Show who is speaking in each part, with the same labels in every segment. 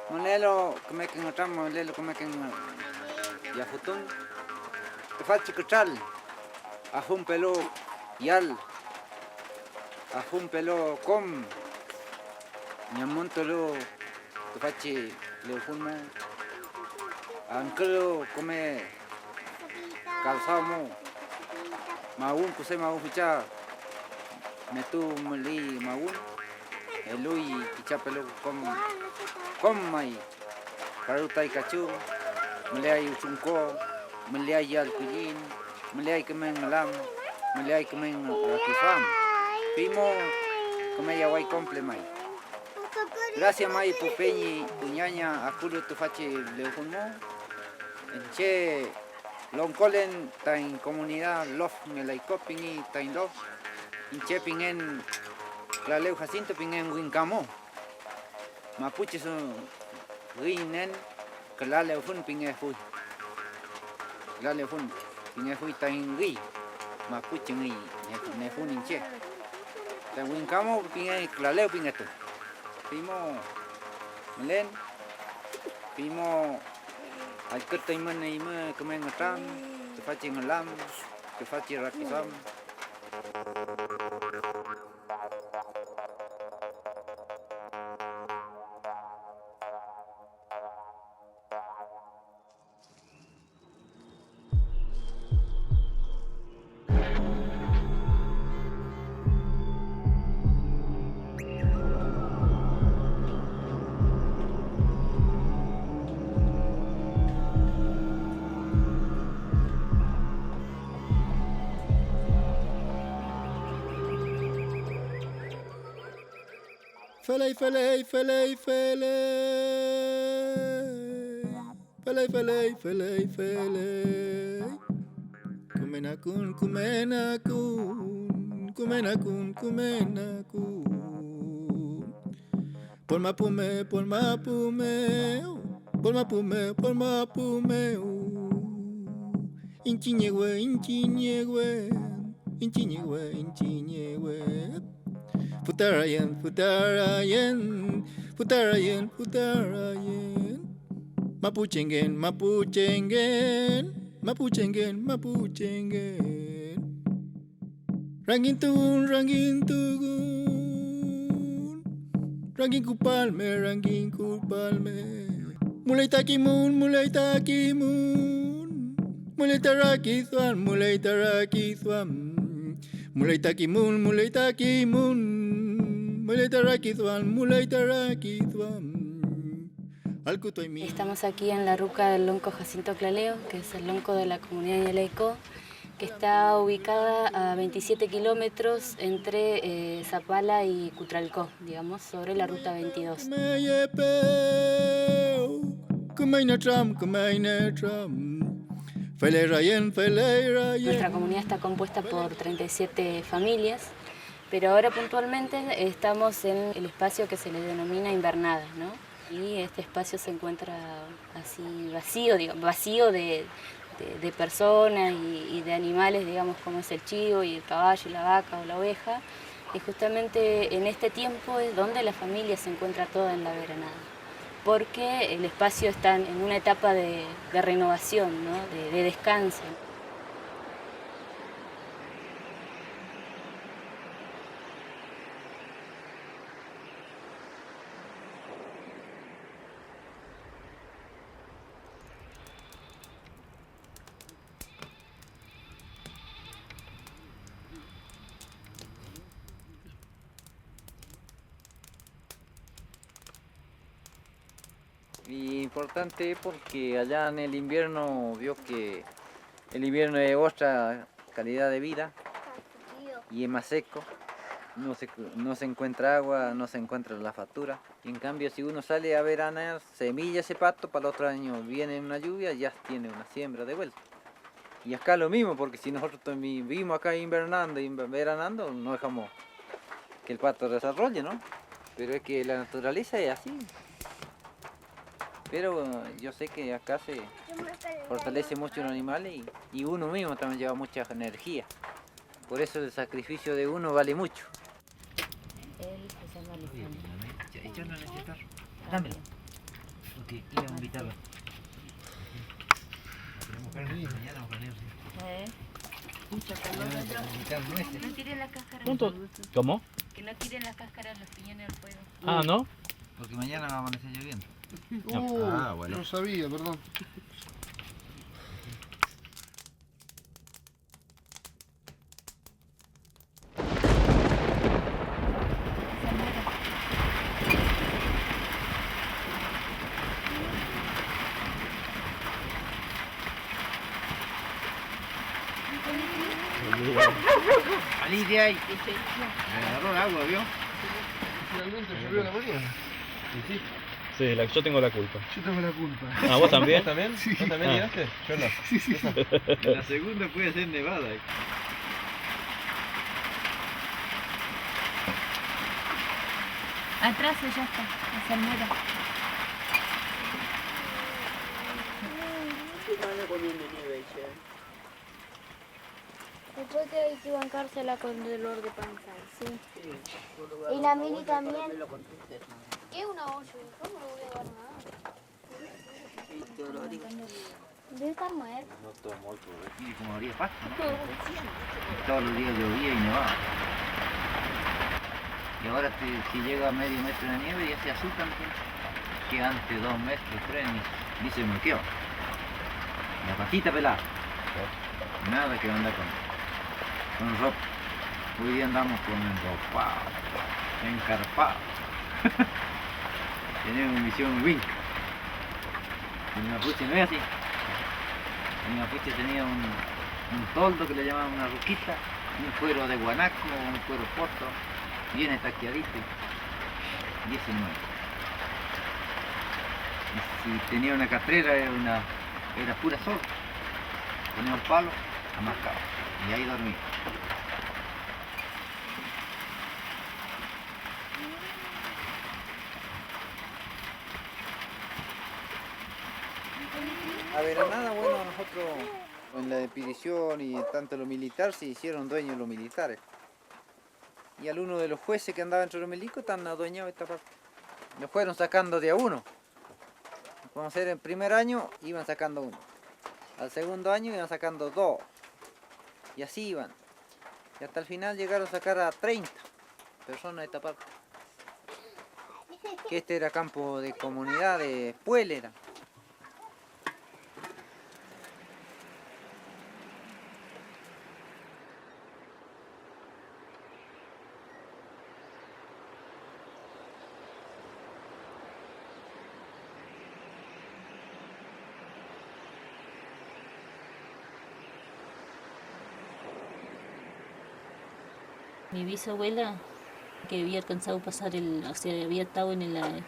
Speaker 1: Monelo come que encontramos, monelo come que ya futón. Te falta escuchar. Ajun pelo yal. Ajun pelo com. Nyamonto lo te falta le funma. Ankelo come calzado mo. Maun kuse maun ficha. Metu meli maun. Elui kicha pelo com mai. Karutai kachu. Meliai uchungko. Meliai yal kuyin. Meliai kemen malam. Meliai kemen rakifam. Pimo come ya guay comple mai. Gracias mai pupeñi puñaña akulu tu fache leufunmo. Enche loncolen ta en comunidad lof melaicopingi ta en lof. Enche pingen la leu Jacinto pingen wincamo. Mapuche son rinen que la leufun pinge fui. La leufun pinge fui ta en ri. Mapuche ngi ne fun enche. Ta wincamo pinge la leu pingeto. Pimo melen pimo al kerta iman ima kemen ngatram te faci ngalam te faci rakisam.
Speaker 2: Felei, felei, felei, felei. Felei, felei, felei, felei. Kumenakun, kumenakun. Kumenakun, kumenakun. Polmapume, polmapume. Polmapume, polmapume. Inchiñegüe, inchiñegüe. Inchiñegüe, inchiñegüe. Futarayen, futarayen, futarayen, futarayen. Mapuchengen, mapuchengen, mapuchengen, mapuchengen. Rangintun, rangintun. Rangin kupalme, rangin kupalme. Mulaitakimun, mulaitakimun. Mulaitarakisuan, mulaitarakisuan. Mulaitakimun, mulaitakimun.
Speaker 3: Estamos aquí en la ruca del lonco Jacinto Claleo, que es el lonco de la comunidad Yalaicó, que está ubicada a 27 kilómetros entre Zapala y Cutralcó, digamos, sobre la ruta 22. Nuestra comunidad está compuesta por 37 familias, pero ahora puntualmente estamos en el espacio que se le denomina invernada, ¿no? Y este espacio se encuentra así vacío, digamos, vacío de personas y de animales, digamos, como es el chivo y el caballo, y la vaca o la oveja. Y justamente en este tiempo es donde la familia se encuentra toda en la veranada, porque el espacio está en una etapa de renovación, ¿no? de descanso.
Speaker 1: Y importante porque allá en el invierno vio que el invierno es otra calidad de vida y es más seco, no se encuentra agua, no se encuentra la factura. Y en cambio si uno sale a veranear, semilla ese pasto, para el otro año viene una lluvia, ya tiene una siembra de vuelta. Y acá lo mismo, porque si nosotros también vivimos acá invernando y veranando, no dejamos que el pasto desarrolle, ¿no? Pero es que la naturaleza es así. Pero yo sé que acá se fortalece mucho los animales y uno mismo también lleva mucha energía. Por eso el sacrificio de uno vale mucho.
Speaker 3: Él se llama Alejandro.
Speaker 1: Échalo en este carro. Dámelo. Porque iba a invitarlo.
Speaker 3: No tiren la cáscara.
Speaker 4: ¿Cómo?
Speaker 3: Que no tiren la cáscara los piñones al fuego.
Speaker 4: Ah, ¿no?
Speaker 1: Porque mañana va a amanecer lloviendo.
Speaker 2: Bueno. No sabía, perdón.
Speaker 1: Salí de ahí. Me agarró el agua, ¿vio?
Speaker 2: Finalmente llovió la mañana.
Speaker 4: Sí, yo tengo la culpa.
Speaker 2: Yo tengo la culpa.
Speaker 4: Ah, ¿vos también?
Speaker 5: ¿Vos también?
Speaker 2: Sí.
Speaker 5: ¿Vos también
Speaker 4: Ah.
Speaker 5: llegaste? Yo no.
Speaker 2: Sí, sí.
Speaker 1: La segunda puede ser nevada.
Speaker 3: Atrás ya está, la salmuera.
Speaker 6: Después que hay que bancársela con dolor de panza, sí. Y la mini también. ¿Qué es una olla? ¿Cómo no voy a dar nada? Debe estar muerto.
Speaker 1: No todo muerto, mire como habría pasto, ¿no? Todos los días llovía y nevaba. Y ahora si llega a medio metro de nieve ya se asustan, que antes 2 metros, 3, ni se bloqueó. La patita pelada. Nada que andar con ropa. Hoy día andamos con enropado, encarpado. Tenemos misión Wink. El mapuche no es así. El mapuche tenía un toldo que le llamaban una ruquita, un cuero de guanaco, un cuero porto, bien estaqueadito, y ese no era. Y si tenía una castrera era pura sol. Ponía un palo, amascado, y ahí dormía. A ver, nada bueno, nosotros en la expedición y tanto lo militar se hicieron dueños los militares. Y algunos de los jueces que andaban entre los milicos están adueñados de esta parte. Lo fueron sacando de a uno. Vamos a hacer el primer año iban sacando uno. Al segundo año iban sacando 2. Y así iban. Y hasta el final llegaron a sacar a 30 personas de esta parte. Que este era campo de comunidad, de Puel era.
Speaker 3: Mi bisabuela, que había alcanzado a pasar o sea, había estado en la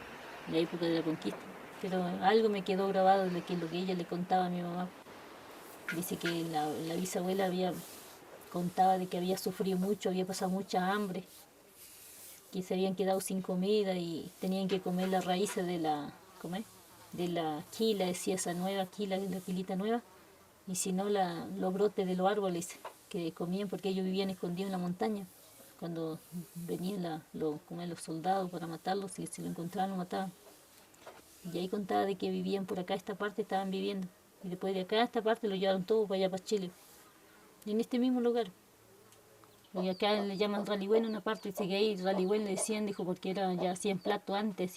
Speaker 3: época de la conquista, pero algo me quedó grabado de que lo que ella le contaba a mi mamá. Dice que la bisabuela contaba de que había sufrido mucho, había pasado mucha hambre, que se habían quedado sin comida y tenían que comer las raíces de la quila, decía esa nueva quila, la quilita nueva, y si no los brotes de los árboles que comían, porque ellos vivían escondidos en la montaña. Cuando venían los soldados para matarlos, si lo encontraban lo mataban. Y ahí contaba de que vivían por acá, esta parte estaban viviendo. Y después de acá, esta parte lo llevaron todo para allá, para Chile. Y en este mismo lugar. Y acá le llaman Ralihuén una parte, dice que ahí Ralihuén le decían, dijo, porque ya hacían plato antes,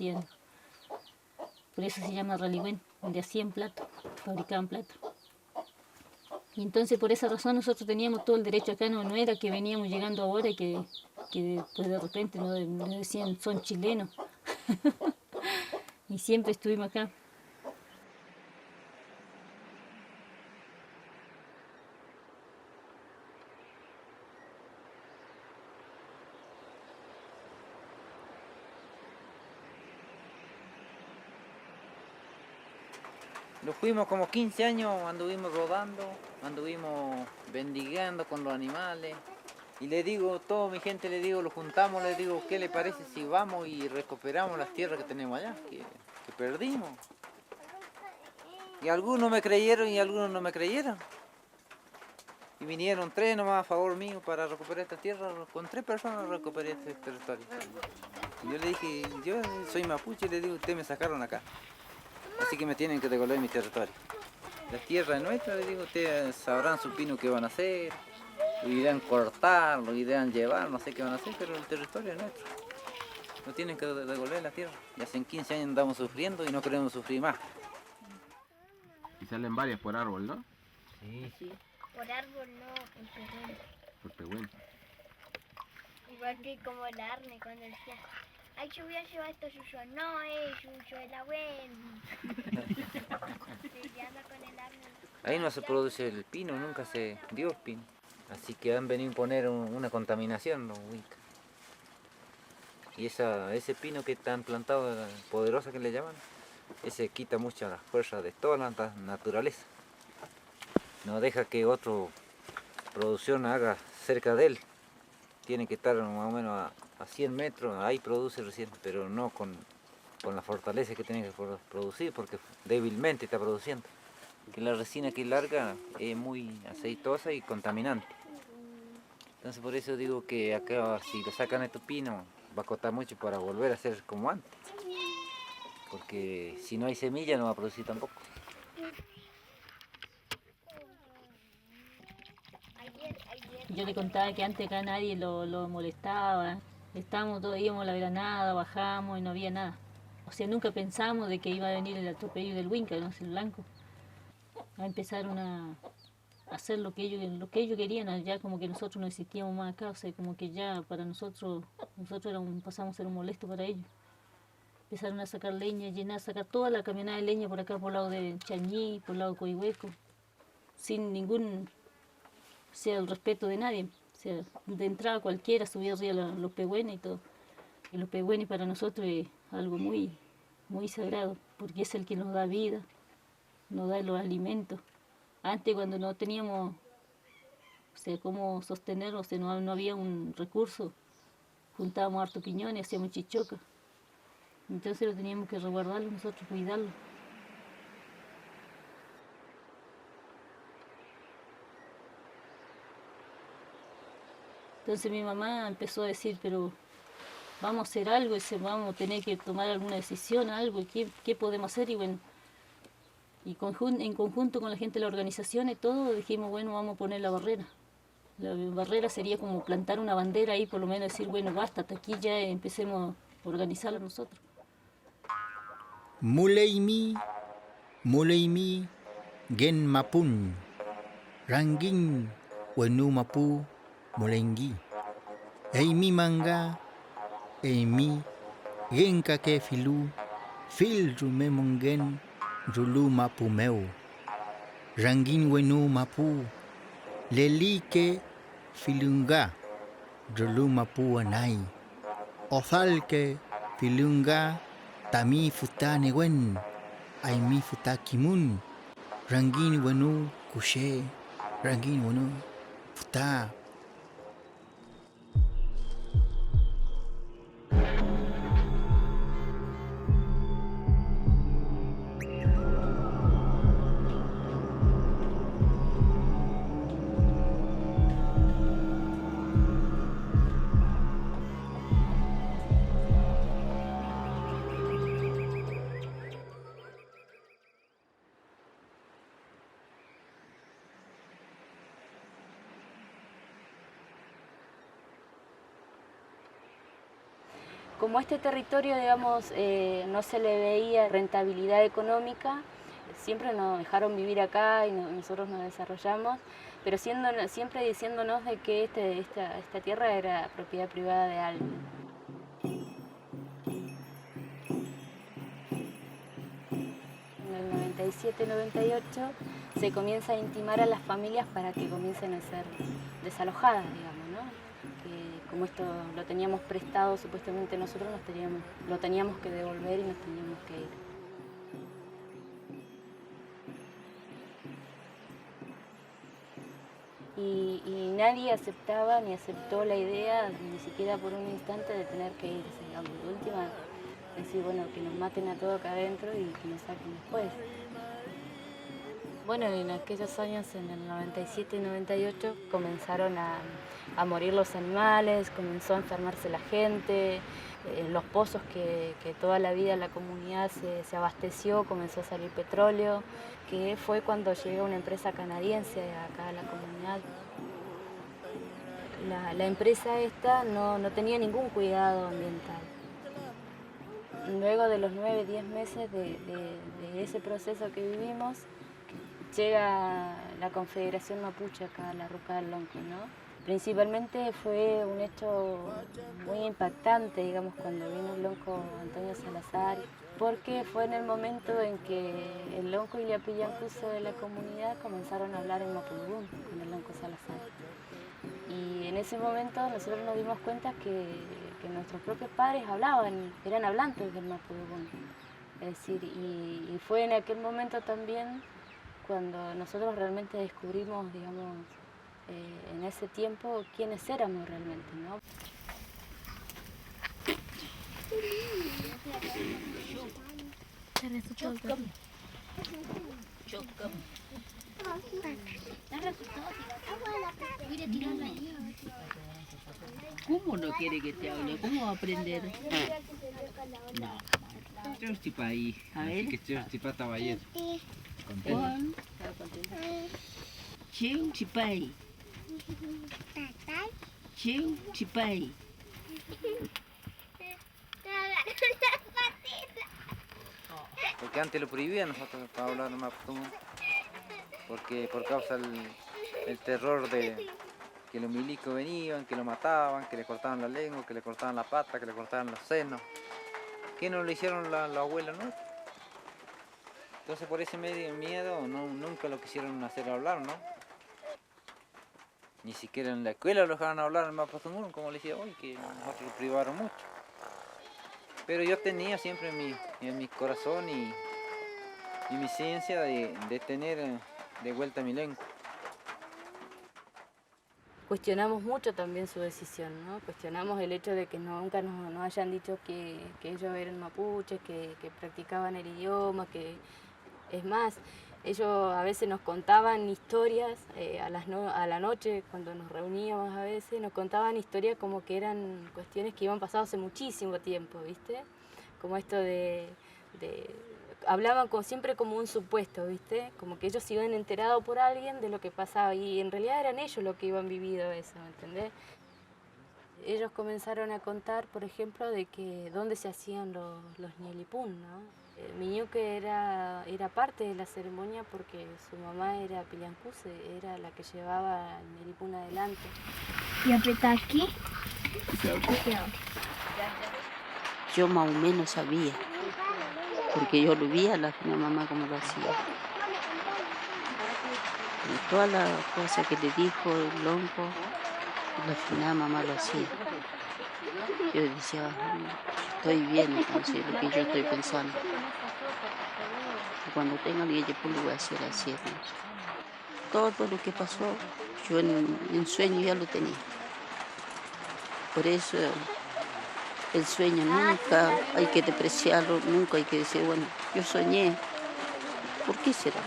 Speaker 3: por eso se llama Ralihuén, donde hacían plato, fabricaban plato. Y entonces por esa razón nosotros teníamos todo el derecho acá, no era que veníamos llegando ahora y que después de repente nos decían son chilenos. Y siempre estuvimos acá.
Speaker 1: Nos fuimos como 15 años, anduvimos rodando, anduvimos bendigando con los animales. Y le digo, toda mi gente le digo, lo juntamos, le digo, ¿qué le parece si vamos y recuperamos las tierras que tenemos allá, que perdimos? Y algunos me creyeron y algunos no me creyeron. Y vinieron 3 nomás a favor mío para recuperar esta tierra. Con 3 personas recuperé este territorio. Y yo le dije, yo soy mapuche, le digo, ustedes me sacaron acá. Así que me tienen que devolver mi territorio. La tierra es nuestra, le digo, ustedes sabrán su pino qué van a hacer. Lo irán a cortar, lo irán a llevar, no sé qué van a hacer, pero el territorio es nuestro. Nos tienen que devolver la tierra. Y hace 15 años andamos sufriendo y no queremos sufrir más.
Speaker 5: Y salen varias por árbol, ¿no?
Speaker 1: Sí.
Speaker 6: Por árbol no, por pegüen.
Speaker 5: Por pehuen.
Speaker 6: Igual que como el Arne cuando decía, ay, yo voy a llevar esto suyo. No, suyo, el abuelo. Sí, anda con el Arne.
Speaker 1: Ahí no se produce el pino, nunca se dio el pino. Así que han venido a poner una contaminación, los Wincas. Y ese pino que está plantado, poderosa que le llaman, ese quita mucha la fuerza de toda la naturaleza. No deja que otra producción haga cerca de él. Tiene que estar más o menos a 100 metros, ahí produce recién, pero no con la fortaleza que tiene que producir, porque débilmente está produciendo. Que la resina que es larga es muy aceitosa y contaminante. Entonces por eso digo que acá si lo sacan estos pinos va a costar mucho para volver a ser como antes. Porque si no hay semilla no va a producir tampoco.
Speaker 7: Yo le contaba que antes acá nadie lo molestaba, estábamos todos, íbamos a la granada, bajamos y no había nada. O sea, nunca pensamos de que iba a venir el atropello del Winca, ¿no? El blanco. Empezaron a hacer lo que ellos querían, ya como que nosotros no existíamos más acá, o sea, como que ya para nosotros pasamos a ser un molesto para ellos. Empezaron a sacar leña, sacar toda la camionada de leña por acá, por el lado de Chañí, por el lado de Coihueco, sin ningún, el respeto de nadie. O sea, de entrada cualquiera subía arriba los pehüenes y todo. Y los pehüenes para nosotros es algo muy, muy sagrado, porque es el que nos da vida, nos da los alimentos. Antes cuando no teníamos, cómo sostenerlo, no había un recurso, juntábamos harto piñón y hacíamos chichoca. Entonces lo teníamos que resguardarlo nosotros, cuidarlo. Entonces mi mamá empezó a decir, pero vamos a hacer algo, vamos a tener que tomar alguna decisión, algo, ¿qué podemos hacer? Y bueno, en conjunto con la gente de la organización y todo, dijimos, bueno, vamos a poner la barrera. La barrera sería como plantar una bandera ahí, por lo menos decir, bueno, basta, hasta aquí ya empecemos a organizarlo nosotros.
Speaker 8: Muleimi, gen mapun, rangin, wenu mapu, mulengi. Eimi manga, eimi, gen kake filu, fil rumemongen, rulu mapu meu. Rangin wenu mapu, lelike filunga, rulu mapu anai. Ozalke filunga, tami futa newen, aimi futa kimun, rangin wenu kushe, rangin wenu futa.
Speaker 3: Como este territorio, digamos, no se le veía rentabilidad económica, siempre nos dejaron vivir acá y nosotros nos desarrollamos, pero siempre diciéndonos de que esta tierra era propiedad privada de alguien. En el 97-98 se comienza a intimar a las familias para que comiencen a ser desalojadas, digamos, ¿no? Como esto lo teníamos prestado, supuestamente nosotros lo teníamos que devolver y nos teníamos que ir. Y nadie aceptaba ni aceptó la idea, ni siquiera por un instante, de tener que irse. Digamos. De última, decir, bueno, que nos maten a todos acá adentro y que nos saquen después. Bueno, en aquellos años, en el 97 y 98, comenzaron a morir los animales, comenzó a enfermarse la gente, los pozos que toda la vida la comunidad se abasteció, comenzó a salir petróleo, que fue cuando llegó una empresa canadiense acá a la comunidad. La empresa esta no tenía ningún cuidado ambiental. Luego de los 9-10 meses de ese proceso que vivimos, llega la Confederación Mapuche acá a la Ruca del Lonco, ¿no? Principalmente fue un hecho muy impactante, digamos, cuando vino el lonco Antonio Salazar, porque fue en el momento en que el lonco y la pillancuso de la comunidad comenzaron a hablar en mapudungun con el lonco Salazar. Y en ese momento nosotros nos dimos cuenta que nuestros propios padres hablaban, eran hablantes del mapudungun. Es decir, y fue en aquel momento también cuando nosotros realmente descubrimos, digamos, en ese tiempo quiénes éramos realmente, ¿no?
Speaker 9: ¿Cómo no quiere que te hable? ¿Cómo va a aprender? No.
Speaker 1: Churchipaí, así que Churchipata Bayer.
Speaker 9: Juan. Chiu Chipai. Chiu Chipai.
Speaker 1: Porque antes lo prohibían nosotros para hablar mapudungun, porque por causa el terror de que los milicos venían, que lo mataban, que le cortaban la lengua, que le cortaban la pata, que le cortaban los senos. ¿Qué no lo hicieron la abuela, no? Entonces por ese miedo nunca lo quisieron hacer hablar, ¿no? Ni siquiera en la escuela lo dejaron hablar en mapudungun, como les decía hoy, que nosotros lo privaron mucho. Pero yo tenía siempre en mi corazón y mi ciencia de tener de vuelta mi lengua.
Speaker 3: Cuestionamos mucho también su decisión, ¿no? Cuestionamos el hecho de que nunca nos hayan dicho que ellos eran mapuches, que practicaban el idioma, que es más, ellos a veces nos contaban historias a la noche, cuando nos reuníamos a veces, nos contaban historias como que eran cuestiones que iban pasando hace muchísimo tiempo, ¿viste? Como esto hablaban siempre como un supuesto, ¿viste? Como que ellos se iban enterados por alguien de lo que pasaba y en realidad eran ellos los que iban vivido eso, ¿me entendés? Ellos comenzaron a contar, por ejemplo, de que dónde se hacían los ñelipún, ¿no? Miñuque era parte de la ceremonia porque su mamá era pillancuce, era la que llevaba el ñelipún adelante.
Speaker 6: ¿Y apretar aquí?
Speaker 9: Yo más o menos sabía, porque yo lo vi a la fina mamá como lo hacía. Y todas las cosas que le dijo el lonco, la fina mamá lo hacía. Yo decía, estoy bien, entonces lo que yo estoy pensando. Y cuando tenga el yeyepú lo voy a hacer así. Entonces. Todo lo que pasó, yo en sueño ya lo tenía. Por eso el sueño nunca hay que despreciarlo, nunca hay que decir, bueno, yo soñé. ¿Por qué será?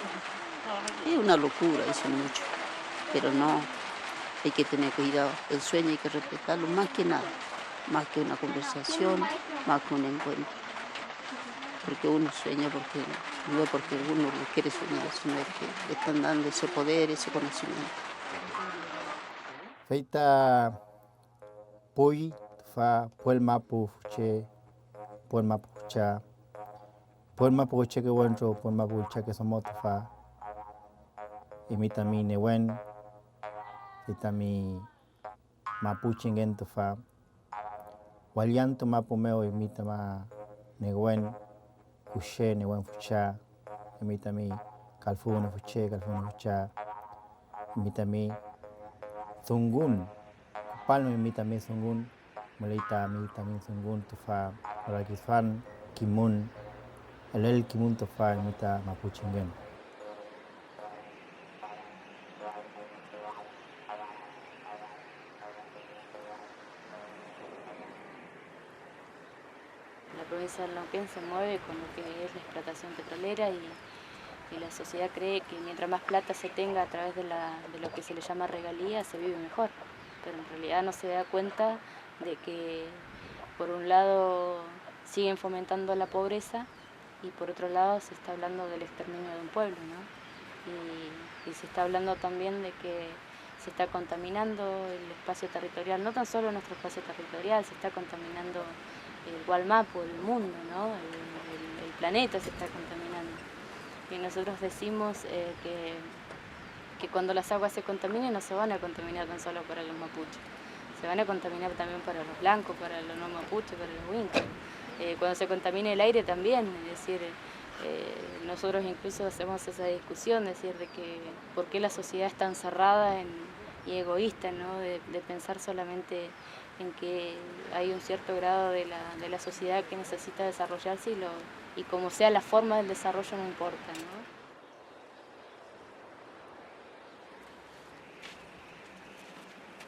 Speaker 9: Es una locura, dicen mucho. Pero no, hay que tener cuidado. El sueño hay que respetarlo más que nada. Más que una conversación, más que un encuentro. Porque uno sueña porque no es porque uno lo quiere soñar, sino que le están dando ese poder, ese conocimiento.
Speaker 8: Feita Pui fa Puel Mapuche, Puel Mapucha, Puel Mapuche que bueno, Puel Mapucha que somos fa. Y mi también newen, y también Mapuche en fa. Walianto mapumeo y mi tama newen, Kuche newen fucha, y mi también Calfuno fuche, Calfuno fucha, y mi también Zungun. Palma mi también sungun, Malita mi también sungun tufa, Orakisfan, Kimun, el Kimun tufa mita Mapuchingen.
Speaker 3: La provincia del Neuquén se mueve con lo que es la explotación petrolera Y la sociedad cree que mientras más plata se tenga a través de lo que se le llama regalía, se vive mejor. Pero en realidad no se da cuenta de que, por un lado, siguen fomentando la pobreza y por otro lado se está hablando del exterminio de un pueblo, ¿no? Y se está hablando también de que se está contaminando el espacio territorial, no tan solo nuestro espacio territorial, se está contaminando el Gualmapu, el mundo, ¿no? El planeta se está contaminando. Y nosotros decimos que cuando las aguas se contaminen no se van a contaminar tan solo para los mapuches, se van a contaminar también para los blancos, para los no mapuches, para los huincas. Cuando se contamine el aire también, es decir, nosotros incluso hacemos esa discusión, es decir, de que por qué la sociedad es tan cerrada y egoísta, ¿no? De pensar solamente en que hay un cierto grado de la sociedad que necesita desarrollarse y como sea la forma del desarrollo no importa, ¿no?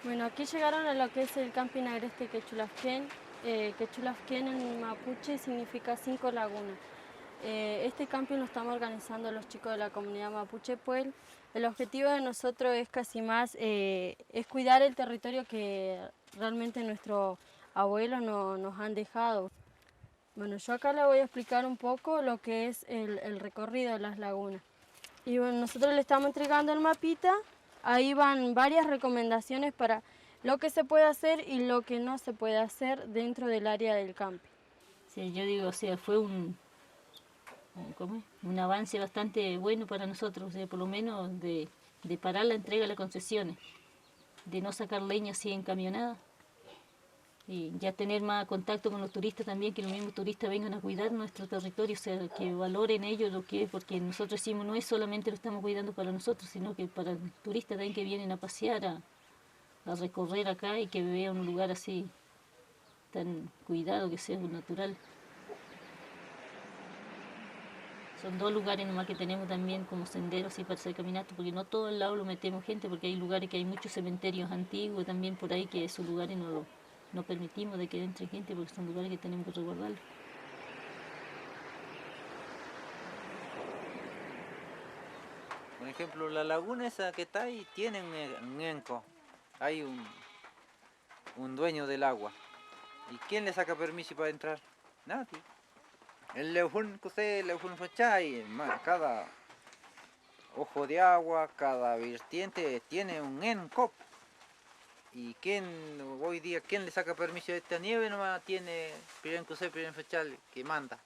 Speaker 6: Bueno, aquí llegaron a lo que es el camping agreste Quechulafquén. Quechulafquén en mapuche significa 5 lagunas. Este camping lo estamos organizando los chicos de la comunidad mapuche Puel. El objetivo de nosotros es casi más es cuidar el territorio que realmente nuestros abuelos nos han dejado. Bueno, yo acá le voy a explicar un poco lo que es el recorrido de las lagunas. Y bueno, nosotros le estamos entregando el mapita. Ahí van varias recomendaciones para lo que se puede hacer y lo que no se puede hacer dentro del área del camping.
Speaker 7: Sí, yo digo, o sea, fue un avance bastante bueno para nosotros, o sea, por lo menos de parar la entrega de las concesiones, de no sacar leña así encamionada y ya tener más contacto con los turistas también, que los mismos turistas vengan a cuidar nuestro territorio, o sea, que valoren ellos lo que es, porque nosotros decimos no es solamente lo estamos cuidando para nosotros, sino que para los turistas también que vienen a pasear, a recorrer acá y que vean un lugar así tan cuidado, que sea natural. Son 2 lugares nomás que tenemos también como senderos así para hacer caminatas, porque no todo el lado lo metemos gente, porque hay lugares que hay muchos cementerios antiguos también por ahí, que esos lugares no permitimos de que entre gente, porque son lugares que tenemos que resguardarlos.
Speaker 1: Por ejemplo, la laguna esa que está ahí tiene un enco. Hay un dueño del agua. ¿Y quién le saca permiso para entrar? Nadie. El leujún cosé, leujún fachay, cada ojo de agua, cada vertiente tiene un enco. ¿Y hoy día quién le saca permiso a esta nieve? Nomás tiene Piren Cusé, Piren Fechal que manda.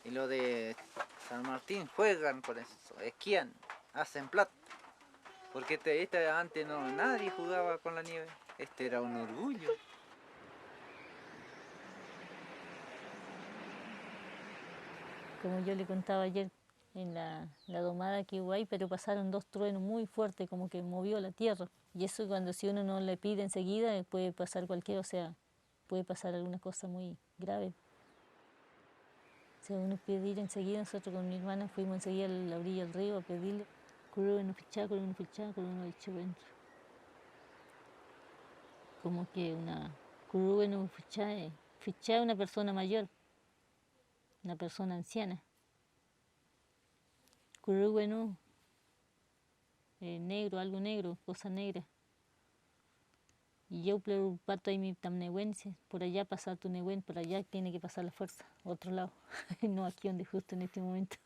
Speaker 1: Y lo de San Martín juegan con eso, esquían, hacen plata. Porque antes nadie jugaba con la nieve. Este era un orgullo.
Speaker 7: Como yo le contaba ayer en la domada que hubo ahí, pero pasaron 2 truenos muy fuertes, como que movió la tierra. Y eso cuando si uno no le pide enseguida, puede pasar cualquier, o sea, puede pasar alguna cosa muy grave. O sea, uno pedir enseguida, nosotros con mi hermana fuimos enseguida a la orilla del río a pedirle, como que una persona mayor, una persona anciana. Negro, algo negro, cosa negra. Y yo parto ahí mi tamnehuense, por allá pasar tu nehuen, por allá tiene que pasar la fuerza, otro lado, no aquí donde justo en este momento.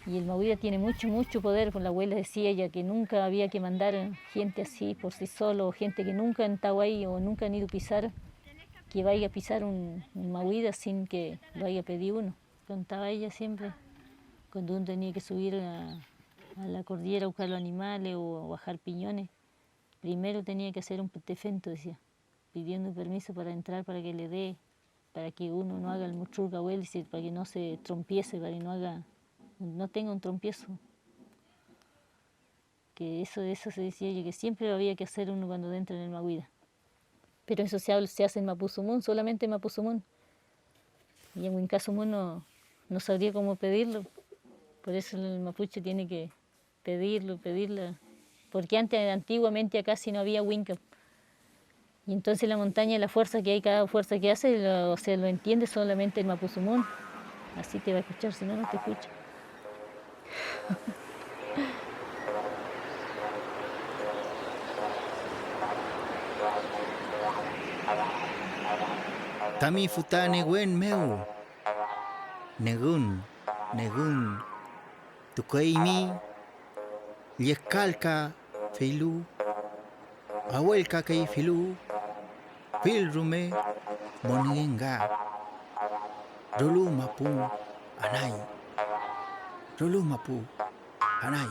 Speaker 7: Y el Mahuida tiene mucho poder, por la abuela decía ella que nunca había que mandar gente así por sí solo, gente que nunca han estado ahí o nunca han ido a pisar, que vaya a pisar un Mahuida sin que lo haya pedido uno. Contaba ella siempre, cuando uno tenía que subir a la cordillera a buscar los animales o a bajar piñones, primero tenía que hacer un petefento, decía, pidiendo permiso para entrar, para que le dé, para que uno no haga el muchurga para que no se trompiece, para que no tenga un trompiezo. Que eso se decía ella, que siempre lo había que hacer uno cuando entra en el Mahuida. Pero eso se hace en Mapuzumún, solamente en Mapuzumún. Y en Huincazumún no sabría cómo pedirlo. Por eso el mapuche tiene que pedirla. Porque antiguamente acá si no había Huinca. Y entonces la montaña, la fuerza que hay, cada fuerza que hace, o sea, lo entiende solamente el mapuzungún. Así te va a escuchar, si no, no te escucha.
Speaker 8: Tami futa neguen meu. Negun, negun. Tukaimi. Lieskalka filu. Awelka kay filu. Filrume moninga. Rulu mapu anay. Rulu mapu anay.